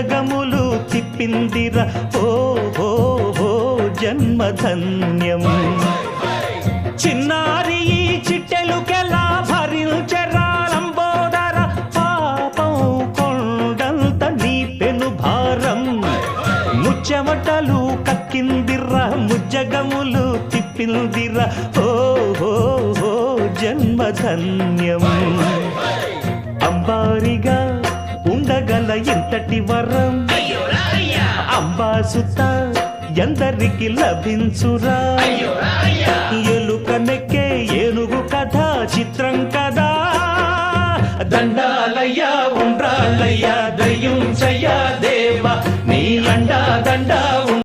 ముజ్జగములు తిప్పిందిరా ఓ హో హో జన్మధన్యం చిన్నారి ఈ చిట్టెలుకెలా భరించెరా లంబోదర పాపం కొండంత నీ పెను భారం ముచ్చెమటలు కక్కిందిరా ముజ్జగములు తిప్పిందిరా ఓ హో హో జన్మధన్యం అంబారిగా ఉండగల ఎంతటి వరం అంబాసుత ఎందరికి లభించురా ఎలుక నెక్కే ఏనుగు కథ చిత్రం కదా దండాలయ్యా ఉండ్రాళ్ళయ్యా దయ్యం చెయ్యా దేవ నీ అండా దండా